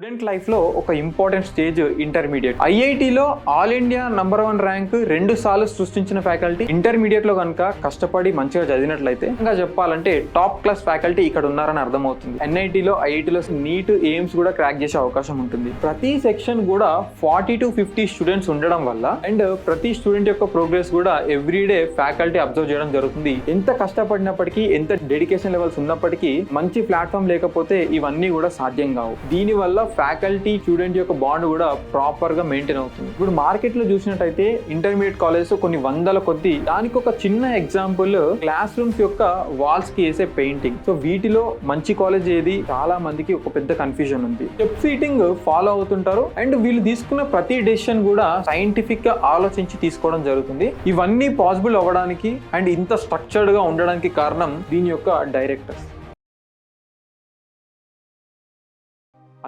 Student లైఫ్లో ఒక important stage intermediate. ఐఐటిలో ఆల్ ఇండియా నంబర్ 1 ర్యాంక్ 2 సార్లు సృష్టించిన ఫ్యాకల్టీ. ఇంటర్మీడియట్లో కనుక కష్టపడి మంచిగా చదివినట్లయితే ఇంకా చెప్పాలంటే టాప్ క్లాస్ ఫ్యాకల్టీ ఇక్కడ ఉన్నారని అర్థమవుతుంది. ఎన్ఐటిలో ఐఐటిలో నీట్ ఎయిమ్స్ కూడా క్రాక్ చేసే అవకాశం ఉంటుంది. ప్రతి సెక్షన్ కూడా 40 to 50 స్టూడెంట్స్ ఉండడం వల్ల అండ్ ప్రతి స్టూడెంట్ యొక్క ప్రోగ్రెస్ కూడా ఎవ్రీడే ఫ్యాకల్టీ అబ్జర్వ్ చేయడం జరుగుతుంది. ఎంత కష్టపడినప్పటికీ, ఎంత డెడికేషన్ లెవెల్స్ ఉన్నప్పటికీ మంచి ప్లాట్ఫామ్ లేకపోతే ఇవన్నీ కూడా సాధ్యం కావు. దీనివల్ల ఫ్యాకల్టీ స్టూడెంట్ యొక్క బాండ్ కూడా ప్రాపర్ గా మెయింటైన్ అవుతుంది. ఇప్పుడు మార్కెట్ లో చూసినట్టయితే ఇంటర్మీడియట్ కాలేజెస్ కొన్ని వందల కొద్ది. దానికి ఒక చిన్న ఎగ్జాంపుల్ క్లాస్ రూమ్స్ యొక్క వాల్స్ కి వేసే పెయింటింగ్. సో వీటిలో మంచి కాలేజ్ ఏది, చాలా మందికి ఒక పెద్ద కన్ఫ్యూజన్ ఉంది. స్టెప్ సీటింగ్ ఫాలో అవుతుంటారు అండ్ వీళ్ళు తీసుకున్న ప్రతి డెసిషన్ కూడా సైంటిఫిక్ గా ఆలోచించి తీసుకోవడం జరుగుతుంది. ఇవన్నీ పాసిబుల్ అవ్వడానికి అండ్ ఇంత స్ట్రక్చర్డ్ గా ఉండడానికి కారణం దీని యొక్క డైరెక్టర్స్.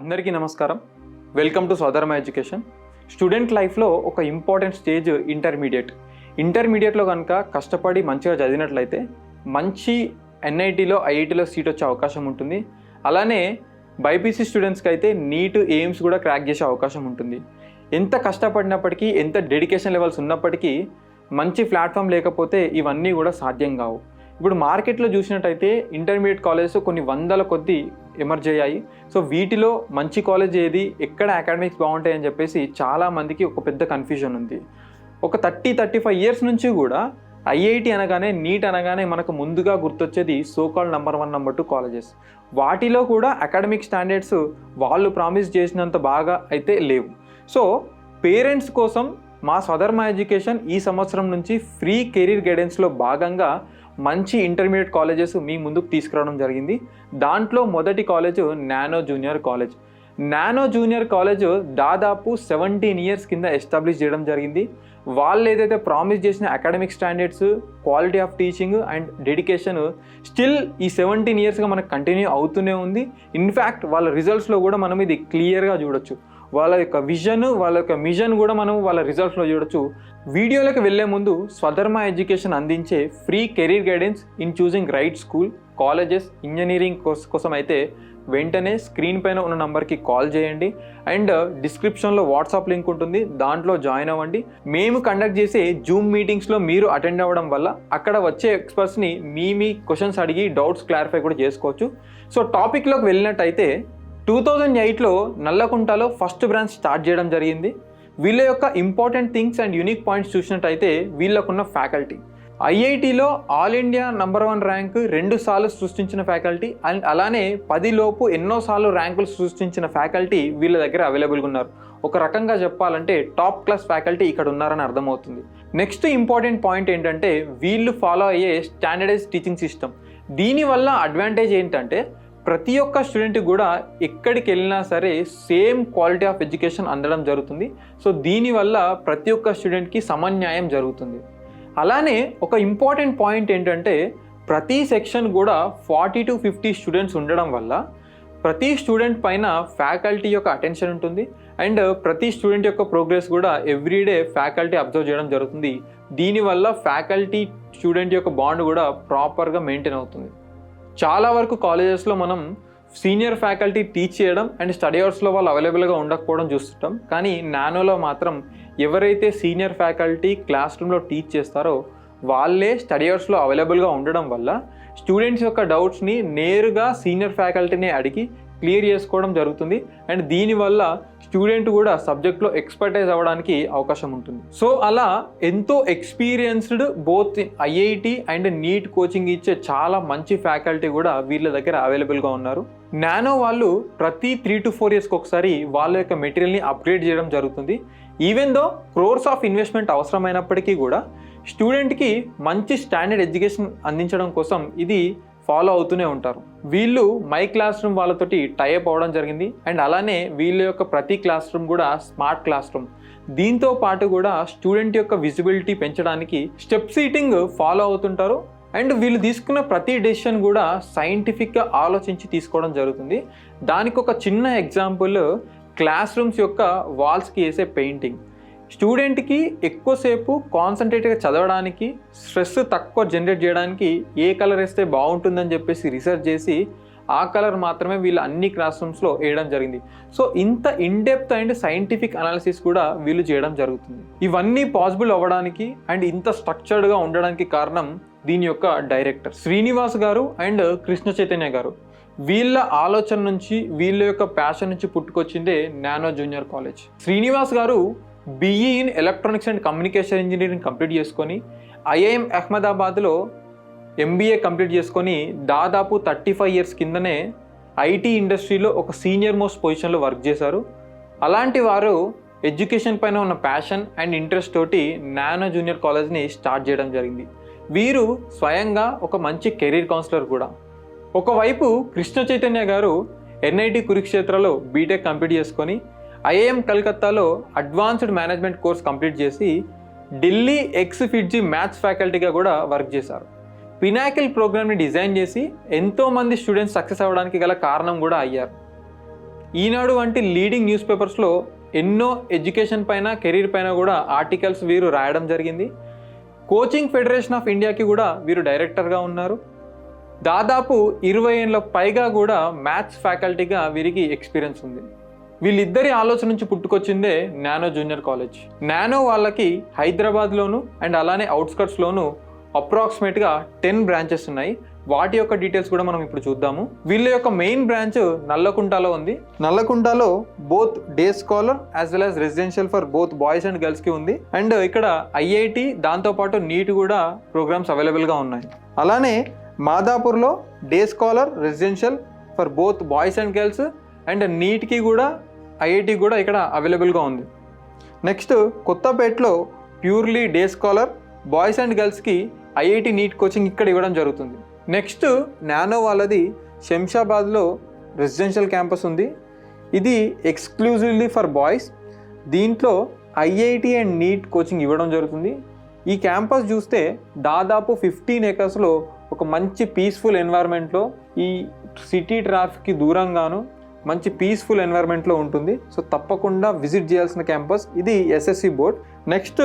అందరికీ నమస్కారం, వెల్కమ్ టు స్వధర్మ ఎడ్యుకేషన్. స్టూడెంట్ లైఫ్లో ఒక ఇంపార్టెంట్ స్టేజ్ ఇంటర్మీడియట్లో కనుక కష్టపడి మంచిగా చదివినట్లయితే మంచి ఎన్ఐటీలో ఐఐటీలో సీట్ వచ్చే అవకాశం ఉంటుంది. అలానే బైపీసీ స్టూడెంట్స్కి అయితే నీట్ ఎయిమ్స్ కూడా క్రాక్ చేసే అవకాశం ఉంటుంది. ఎంత కష్టపడినప్పటికీ, ఎంత డెడికేషన్ లెవెల్స్ ఉన్నప్పటికీ మంచి ప్లాట్ఫామ్ లేకపోతే ఇవన్నీ కూడా సాధ్యం కావు. ఇప్పుడు మార్కెట్లో చూసినట్టయితే ఇంటర్మీడియట్ కాలేజెస్ కొన్ని వందల కొద్ది ఎమర్జ్ అయ్యాయి. సో వీటిలో మంచి కాలేజ్ ఏది, ఎక్కడ అకాడమిక్స్ బాగుంటాయి అని చెప్పేసి చాలా మందికి ఒక పెద్ద కన్ఫ్యూజన్ ఉంది. ఒక 30-35 ఇయర్స్ నుంచి కూడా ఐఐటి అనగానే, నీట్ అనగానే మనకు ముందుగా గుర్తొచ్చేది సోకాల్డ్ నంబర్ 1, నంబర్ 2 కాలేజెస్. వాటిలో కూడా అకాడమిక్ స్టాండర్డ్స్ వాళ్ళు ప్రామిస్ చేసినంత బాగా అయితే లేవు. సో పేరెంట్స్ కోసం మా స్వధర్మ ఎడ్యుకేషన్ ఈ సంవత్సరం నుంచి ఫ్రీ కెరీర్ గైడెన్స్లో భాగంగా మంచి ఇంటర్మీడియట్ కాలేజెస్ మీ ముందుకు తీసుకురావడం జరిగింది. దాంట్లో మొదటి college nano junior college. Nano junior college దాదాపు 17 ఇయర్స్ కింద ఎస్టాబ్లిష్ చేయడం జరిగింది. వాళ్ళు ఏదైతే ప్రామిస్ చేసిన academic standards, quality of teaching and dedication still ఈ 17 ఇయర్స్గా మనకు కంటిన్యూ అవుతూనే ఉంది. ఇన్ఫ్యాక్ట్ వాళ్ళ రిజల్ట్స్లో కూడా మనం ఇది క్లియర్గా చూడొచ్చు. వాళ్ళ యొక్క విజన్, వాళ్ళ యొక్క మిషన్ కూడా మనం వాళ్ళ రిజల్ట్స్లో చూడొచ్చు. వీడియోలోకి వెళ్ళే ముందు స్వధర్మ ఎడ్యుకేషన్ అందించే free career guidance in choosing right school, colleges, engineering కోసం అయితే వెంటనే స్క్రీన్ పైన ఉన్న నంబర్కి కాల్ చేయండి అండ్ డిస్క్రిప్షన్లో వాట్సాప్ లింక్ ఉంటుంది, దాంట్లో జాయిన్ అవ్వండి. మేము కండక్ట్ చేసే జూమ్ మీటింగ్స్లో మీరు అటెండ్ అవ్వడం వల్ల అక్కడ వచ్చే ఎక్స్పర్ట్స్ని మీ క్వశ్చన్స్ అడిగి డౌట్స్ క్లారిఫై కూడా చేసుకోవచ్చు. సో టాపిక్లోకి వెళ్ళినట్టయితే 2008లో నల్లకుంటలో ఫస్ట్ బ్రాంచ్ స్టార్ట్ చేయడం జరిగింది. వీళ్ళ యొక్క important things and unique points చూసినట్టయితే వీళ్ళకున్న ఫ్యాకల్టీ. ఐఐటిలో ఆల్ ఇండియా నంబర్ 1 ర్యాంక్ 2 సార్లు సృష్టించిన ఫ్యాకల్టీ అండ్ అలానే 10 లోపు ఎన్నోసార్లు ర్యాంకులు సృష్టించిన ఫ్యాకల్టీ వీళ్ళ దగ్గర అవైలబుల్గా ఉన్నారు. ఒక రకంగా చెప్పాలంటే టాప్ క్లాస్ ఫ్యాకల్టీ ఇక్కడ ఉన్నారని అర్థమవుతుంది. నెక్స్ట్ ఇంపార్టెంట్ పాయింట్ ఏంటంటే వీళ్ళు ఫాలో అయ్యే స్టాండర్డైజ్ టీచింగ్ సిస్టమ్. దీనివల్ల అడ్వాంటేజ్ ఏంటంటే ప్రతి ఒక్క స్టూడెంట్ కూడా ఎక్కడికి వెళ్ళినా సరే సేమ్ క్వాలిటీ ఆఫ్ ఎడ్యుకేషన్ అందడం జరుగుతుంది. సో దీనివల్ల ప్రతి ఒక్క స్టూడెంట్కి సమన్యాయం జరుగుతుంది. అలానే ఒక ఇంపార్టెంట్ పాయింట్ ఏంటంటే ప్రతి సెక్షన్ కూడా 40 to 50 స్టూడెంట్స్ ఉండడం వల్ల ప్రతి స్టూడెంట్ పైన ఫ్యాకల్టీ యొక్క అటెన్షన్ ఉంటుంది అండ్ ప్రతి స్టూడెంట్ యొక్క ప్రోగ్రెస్ కూడా ఎవ్రీడే ఫ్యాకల్టీ అబ్జర్వ్ చేయడం జరుగుతుంది. దీనివల్ల ఫ్యాకల్టీ స్టూడెంట్ యొక్క బాండ్ కూడా ప్రాపర్గా మెయింటైన్ అవుతుంది. చాలా వరకు కాలేజెస్లో మనం సీనియర్ ఫ్యాకల్టీ టీచ్ చేయడం అండ్ స్టడీ అవర్స్లో వాళ్ళు అవైలబుల్గా ఉండకపోవడం చూస్తుంటాం. కానీ నానోలో మాత్రం ఎవరైతే సీనియర్ ఫ్యాకల్టీ క్లాస్ రూమ్లో టీచ్ చేస్తారో వాళ్ళే స్టడీ అవర్స్లో అవైలబుల్గా ఉండడం వల్ల స్టూడెంట్స్ యొక్క డౌట్స్ని నేరుగా సీనియర్ ఫ్యాకల్టీని అడిగి క్లియర్ చేసుకోవడం జరుగుతుంది అండ్ దీనివల్ల స్టూడెంట్ కూడా సబ్జెక్ట్లో ఎక్స్పర్టైజ్ అవ్వడానికి అవకాశం ఉంటుంది. సో అలా ఎంతో experienced both IIT and NEET coaching ఇచ్చే చాలా మంచి ఫ్యాకల్టీ కూడా వీళ్ళ దగ్గర అవైలబుల్గా ఉన్నారు. నానో వాళ్ళు ప్రతి 3 to 4 ఇయర్స్కి ఒకసారి వాళ్ళ యొక్క మెటీరియల్ని అప్గ్రేడ్ చేయడం జరుగుతుంది. Even though crores of investment అవసరమైనప్పటికీ కూడా స్టూడెంట్కి మంచి స్టాండర్డ్ ఎడ్యుకేషన్ అందించడం కోసం ఇది ఫాలో అవుతూనే ఉంటారు. వీళ్ళు మై క్లాస్ రూమ్ వాళ్ళతోటి టైఅప్ అవ్వడం జరిగింది అండ్ అలానే వీళ్ళ యొక్క ప్రతి క్లాస్ రూమ్ కూడా స్మార్ట్ క్లాస్ రూమ్. దీంతో పాటు కూడా స్టూడెంట్ యొక్క విజిబిలిటీ పెంచడానికి స్టెప్ సీటింగ్ ఫాలో అవుతుంటారు అండ్ వీళ్ళు తీసుకున్న ప్రతి డెసిషన్ కూడా సైంటిఫిక్గా ఆలోచించి తీసుకోవడం జరుగుతుంది. దానికి ఒక చిన్న ఎగ్జాంపుల్ క్లాస్ రూమ్స్ యొక్క వాల్స్కి వేసే పెయింటింగ్. స్టూడెంట్కి ఎక్కువసేపు కాన్సన్ట్రేట్గా చదవడానికి, స్ట్రెస్ తక్కువ జనరేట్ చేయడానికి ఏ కలర్ వేస్తే బాగుంటుందని చెప్పేసి రీసెర్చ్ చేసి ఆ కలర్ మాత్రమే వీళ్ళు అన్ని క్లాస్ రూమ్స్లో వేయడం జరిగింది. సో ఇంత ఇన్డెప్త్ అండ్ సైంటిఫిక్ అనాలిసిస్ కూడా వీళ్ళు చేయడం జరుగుతుంది. ఇవన్నీ పాసిబుల్ అవ్వడానికి అండ్ ఇంత స్ట్రక్చర్డ్గా ఉండడానికి కారణం దీని యొక్క డైరెక్టర్ శ్రీనివాస్ గారు అండ్ కృష్ణ చైతన్య గారు. వీళ్ళ ఆలోచన నుంచి, వీళ్ళ యొక్క ప్యాషన్ నుంచి పుట్టుకొచ్చిందే నానో జూనియర్ కాలేజ్. శ్రీనివాస్ గారు BE in electronics and communication engineering complete చేసుకొని IIM అహ్మదాబాద్లో MBA కంప్లీట్ చేసుకొని దాదాపు 35 ఇయర్స్ కిందనే IT ఇండస్ట్రీలో ఒక సీనియర్ మోస్ట్ పొజిషన్లో వర్క్ చేశారు. అలాంటి వారు ఎడ్యుకేషన్ పైన ఉన్న ప్యాషన్ అండ్ ఇంట్రెస్ట్ తోటి నానో జూనియర్ కాలేజ్ని స్టార్ట్ చేయడం జరిగింది. వీరు స్వయంగా ఒక మంచి కెరీర్ కౌన్సిలర్ కూడా. ఒకవైపు కృష్ణ చైతన్య గారు NIT కురుక్షేత్రలో బీటెక్ కంప్లీట్ చేసుకొని IIM కలకత్తాలో అడ్వాన్స్డ్ మేనేజ్మెంట్ కోర్స్ కంప్లీట్ చేసి ఢిల్లీ ఎక్స్-ఫిట్జీ మ్యాథ్స్ ఫ్యాకల్టీగా కూడా వర్క్ చేశారు. పినాకిల్ ప్రోగ్రామ్ని డిజైన్ చేసి ఎంతోమంది స్టూడెంట్స్ సక్సెస్ అవ్వడానికి గల కారణం కూడా అయ్యారు. ఈనాడు వంటి లీడింగ్ న్యూస్ పేపర్స్లో ఎన్నో ఎడ్యుకేషన్ పైన, కెరీర్ పైన కూడా ఆర్టికల్స్ వీరు రాయడం జరిగింది. కోచింగ్ ఫెడరేషన్ ఆఫ్ ఇండియాకి కూడా వీరు డైరెక్టర్గా ఉన్నారు. దాదాపు 20 ఏళ్ళ పైగా కూడా మ్యాథ్స్ ఫ్యాకల్టీగా వీరికి ఎక్స్పీరియన్స్ ఉంది. వీళ్ళిద్దరి ఆలోచన నుంచి పుట్టుకొచ్చిందే నానో జూనియర్ కాలేజ్. నానో వాళ్ళకి హైదరాబాద్లోను అండ్ అలానే అవుట్స్కట్స్లోను అప్రాక్సిమేట్గా 10 బ్రాంచెస్ ఉన్నాయి. వాటి యొక్క డీటెయిల్స్ కూడా మనం ఇప్పుడు చూద్దాము. వీళ్ళ యొక్క మెయిన్ బ్రాంచ్ నల్లకుంటలో ఉంది. నల్లకుంటలో both day scholar as well as residential for both boys and గర్ల్స్కి ఉంది. అండ్ ఇక్కడ IIT దాంతోపాటు నీట్ కూడా ప్రోగ్రామ్స్ అవైలబుల్గా ఉన్నాయి. అలానే మాదాపూర్లో day scholar residential for both boys and girls and నీట్కి కూడా IIT కూడా ఇక్కడ అవైలబుల్గా ఉంది. నెక్స్ట్ కొత్తపేటలో purely day scholar boys and గర్ల్స్కి IIT నీట్ కోచింగ్ ఇక్కడ ఇవ్వడం జరుగుతుంది. నెక్స్ట్ నానో వాళ్ళది శంషాబాద్లో రెసిడెన్షియల్ క్యాంపస్ ఉంది. ఇది ఎక్స్క్లూజివ్లీ ఫర్ బాయ్స్. దీంట్లో IIT అండ్ నీట్ కోచింగ్ ఇవ్వడం జరుగుతుంది. ఈ క్యాంపస్ చూస్తే దాదాపు 15 ఏకర్స్లో ఒక మంచి పీస్ఫుల్ ఎన్వైర్న్మెంట్లో, ఈ సిటీ ట్రాఫిక్కి దూరంగాను మంచి పీస్ఫుల్ ఎన్వైర్న్మెంట్లో ఉంటుంది. సో తప్పకుండా విజిట్ చేయాల్సిన క్యాంపస్ ఇది. SSC board. నెక్స్ట్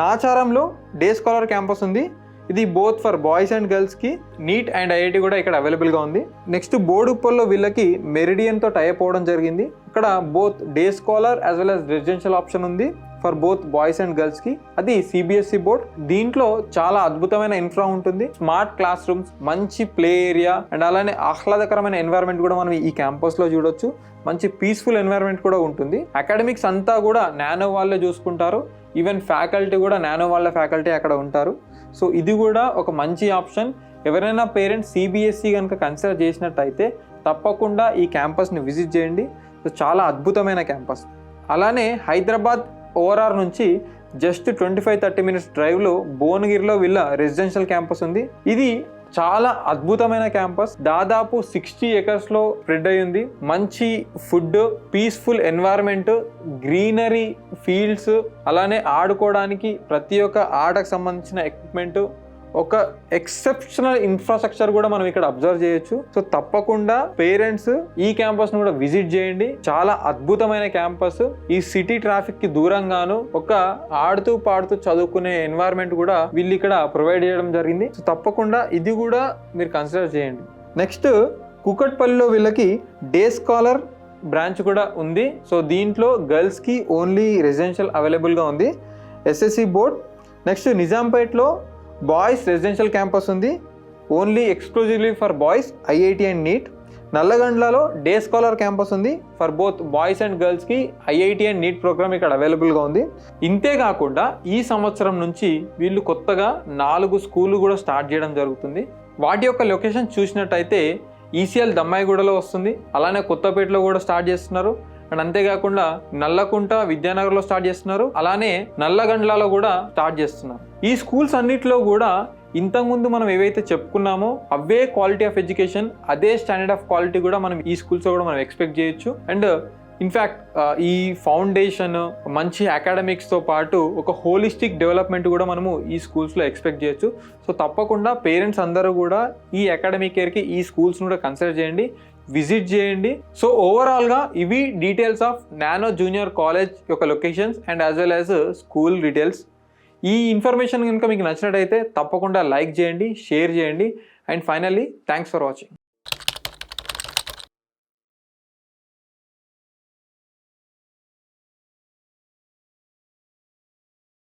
నాచారంలో డే స్కాలర్ క్యాంపస్ ఉంది. ఇది బోత్ ఫర్ బాయ్స్ అండ్ గర్ల్స్కి నీట్ అండ్ IIT కూడా ఇక్కడ అవైలబుల్గా ఉంది. నెక్స్ట్ బోడుప్పల్లో వీళ్ళకి మెరిడియన్తో టైప్ అవ్వడం జరిగింది. ఇక్కడ both day scholar as well as residential option ఉంది ఫర్ బోత్ బాయ్స్ అండ్ గర్ల్స్కి. అది CBSE బోర్డ్. దీంట్లో చాలా అద్భుతమైన ఇన్ఫ్రా ఉంటుంది. స్మార్ట్ క్లాస్ రూమ్స్, మంచి ప్లే ఏరియా అండ్ అలానే ఆహ్లాదకరమైన ఎన్వైర్న్మెంట్ కూడా మనం ఈ క్యాంపస్లో చూడొచ్చు. మంచి పీస్ఫుల్ ఎన్వైర్న్మెంట్ కూడా ఉంటుంది. అకాడమిక్స్ అంతా కూడా నానో వాళ్ళే చూసుకుంటారు. ఈవెన్ ఫ్యాకల్టీ కూడా నానో వాళ్ళ ఫ్యాకల్టీ అక్కడ ఉంటారు. సో ఇది కూడా ఒక మంచి ఆప్షన్. ఎవరైనా పేరెంట్స్ CBSE కనుక కన్సిడర్ చేసినట్టయితే తప్పకుండా ఈ క్యాంపస్ని విజిట్ చేయండి. సో చాలా అద్భుతమైన క్యాంపస్. అలానే హైదరాబాద్ ORR నుంచి జస్ట్ 25-30 మినిట్స్ డ్రైవ్లో భువనగిరిలో వీళ్ళ రెసిడెన్షియల్ క్యాంపస్ ఉంది. ఇది చాలా అద్భుతమైన క్యాంపస్. దాదాపు 60 ఏకర్స్లో స్ప్రెడ్ అయ్యింది. మంచి food, peaceful environment, greenery fields, అలానే ఆడుకోవడానికి ప్రతి ఒక్క ఆటకు సంబంధించిన ఎక్విప్మెంట్, ఒక ఎక్సెప్షనల్ ఇన్ఫ్రాస్ట్రక్చర్ కూడా మనం ఇక్కడ అబ్జర్వ్ చేయొచ్చు. సో తప్పకుండా పేరెంట్స్ ఈ క్యాంపస్ను కూడా విజిట్ చేయండి. చాలా అద్భుతమైన క్యాంపస్. ఈ సిటీ ట్రాఫిక్ కి దూరంగాను ఒక ఆడుతూ పాడుతూ చదువుకునే ఎన్వైర్న్మెంట్ కూడా వీళ్ళు ఇక్కడ ప్రొవైడ్ చేయడం జరిగింది. సో తప్పకుండా ఇది కూడా మీరు కన్సిడర్ చేయండి. నెక్స్ట్ కూకట్పల్లిలో వీళ్ళకి డే స్కాలర్ బ్రాంచ్ కూడా ఉంది. సో దీంట్లో గర్ల్స్కి ఓన్లీ రెసిడెన్షియల్ అవైలబుల్గా ఉంది. SSC board. నెక్స్ట్ నిజాంపేట్లో బాయ్స్ రెసిడెన్షియల్ క్యాంపస్ ఉంది. Only exclusively for boys, IIT and NEET. నల్లగండ్లలో డే స్కాలర్ క్యాంపస్ ఉంది ఫర్ బోత్ బాయ్స్ అండ్ గర్ల్స్కి IIT అండ్ నీట్ ప్రోగ్రామ్ ఇక్కడ అవైలబుల్గా ఉంది. ఇంతేకాకుండా ఈ సంవత్సరం నుంచి వీళ్ళు కొత్తగా 4 స్కూళ్ళు కూడా స్టార్ట్ చేయడం జరుగుతుంది. వాటి యొక్క లొకేషన్ చూసినట్టయితే ECL దమ్మాయిగూడలో వస్తుంది. అలానే కొత్తపేటలో కూడా స్టార్ట్ చేస్తున్నారు. అండ్ అంతేకాకుండా నల్లకుంట విద్యానగర్లో స్టార్ట్ చేస్తున్నారు. అలానే నల్లగండ్లలో కూడా స్టార్ట్ చేస్తున్నారు. ఈ స్కూల్స్ అన్నిటిలో కూడా ఇంతకుముందు మనం ఏవైతే చెప్పుకున్నామో అవే క్వాలిటీ ఆఫ్ ఎడ్యుకేషన్, అదే స్టాండర్డ్ ఆఫ్ క్వాలిటీ కూడా మనం ఈ స్కూల్స్లో కూడా మనం ఎక్స్పెక్ట్ చేయొచ్చు. అండ్ ఇన్ఫ్యాక్ట్ ఈ ఫౌండేషన్, మంచి అకాడమిక్స్తో పాటు ఒక హోలిస్టిక్ డెవలప్మెంట్ కూడా మనము ఈ స్కూల్స్లో ఎక్స్పెక్ట్ చేయొచ్చు. సో తప్పకుండా పేరెంట్స్ అందరూ కూడా ఈ అకాడమిక్ ఇయర్కి ఈ స్కూల్స్ని కూడా కన్సిడర్ చేయండి, విజిట్ చేయండి. సో ఓవరాల్గా ఇవి details of Nano junior college యొక్క locations and as well as school details. ఈ ఇన్ఫర్మేషన్ కనుక మీకు నచ్చినట్టయితే తప్పకుండా లైక్ చేయండి, షేర్ చేయండి. And finally thanks for watching.